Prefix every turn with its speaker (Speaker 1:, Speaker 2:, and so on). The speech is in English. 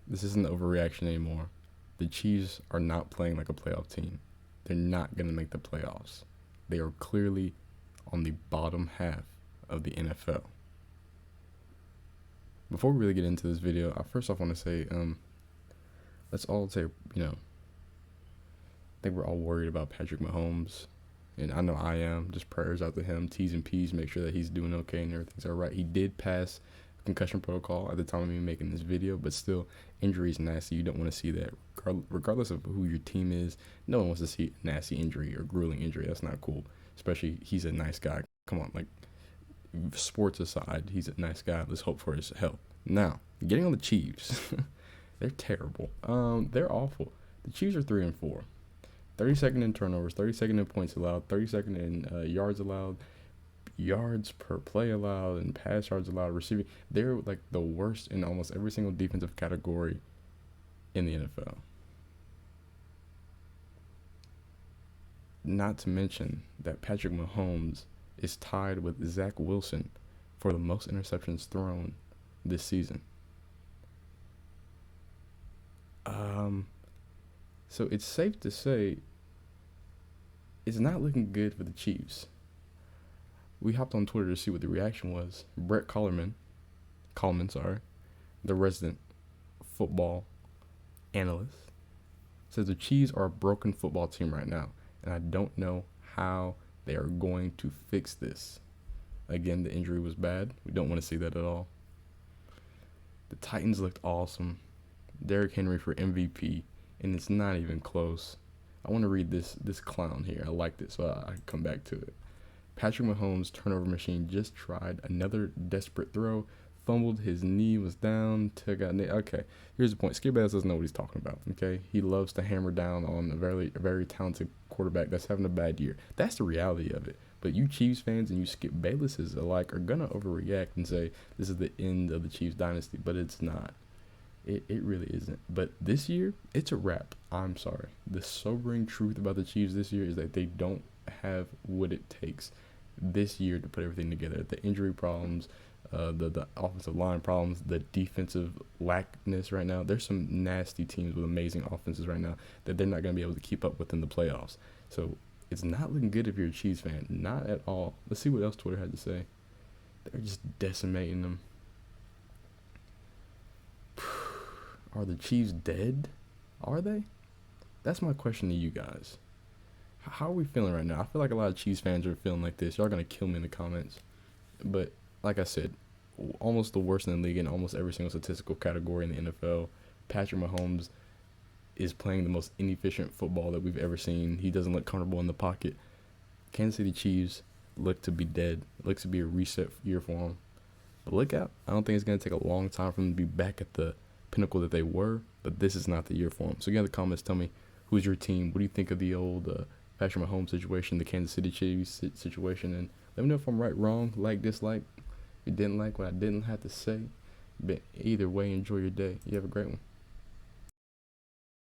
Speaker 1: This isn't the overreaction anymore. The Chiefs are not playing like a playoff team. They're not going to make the playoffs. They are clearly on the bottom half of the NFL. Before we really get into this video, I first off want to say, let's all say, I think we're all worried about Patrick Mahomes. And I know I am. Just prayers out to him. T's and P's. Make sure that he's doing okay and everything's all right. He did pass concussion protocol at the time of me making this video, but still, injury is nasty. You don't want to see that. Regardless of who your team is, no one wants to see a nasty injury or grueling injury. That's not cool. Especially, he's a nice guy. Come on, like, sports aside, he's a nice guy. Let's hope for his health. Now, getting on the Chiefs. They're terrible. They're awful. The Chiefs are 3-4. 32nd in turnovers, 32nd in points allowed, 32nd in yards allowed, yards per play allowed, and pass yards allowed, receiving. They're like the worst in almost every single defensive category in the NFL. Not to mention that Patrick Mahomes is tied with Zach Wilson for the most interceptions thrown this season. So it's safe to say it's not looking good for the Chiefs. We hopped on Twitter to see what the reaction was. Brett Kallman, the resident football analyst, says the Chiefs are a broken football team right now, and I don't know how they are going to fix this. Again, the injury was bad. We don't want to see that at all. The Titans looked awesome. Derrick Henry for MVP, and it's not even close. I want to read this clown here. I liked it, so I come back to it. Patrick Mahomes' turnover machine just tried another desperate throw, fumbled, his knee was down, took out. Okay, here's the point. Skip Bayless doesn't know what he's talking about. Okay, he loves to hammer down on a very talented quarterback that's having a bad year. That's the reality of it. But you Chiefs fans and you Skip Baylesses alike are gonna overreact and say this is the end of the Chiefs dynasty, but it's not. It really isn't. But this year, it's a wrap. I'm sorry. The sobering truth about the Chiefs this year is that they don't have what it takes this year to put everything together. The injury problems, the offensive line problems, the defensive lackness right now. There's some nasty teams with amazing offenses right now that they're not going to be able to keep up with in the playoffs. So it's not looking good if you're a Chiefs fan. Not at all. Let's see what else Twitter had to say. They're just decimating them. Are the Chiefs dead? Are they? That's my question to you guys. How are we feeling right now? I feel like a lot of Chiefs fans are feeling like this. Y'all going to kill me in the comments. But like I said, almost the worst in the league in almost every single statistical category in the NFL. Patrick Mahomes is playing the most inefficient football that we've ever seen. He doesn't look comfortable in the pocket. Kansas City Chiefs look to be dead. It looks to be a reset year for them. But look out. I don't think it's going to take a long time for them to be back at the pinnacle that they were, but this is not the year for them. So again, in the comments, tell me, who's your team? What do you think of the old Patrick Mahomes situation, the Kansas City Chiefs situation? And let me know if I'm right, wrong, like, dislike. If you didn't like what I didn't have to say. But either way, enjoy your day. You have a great one.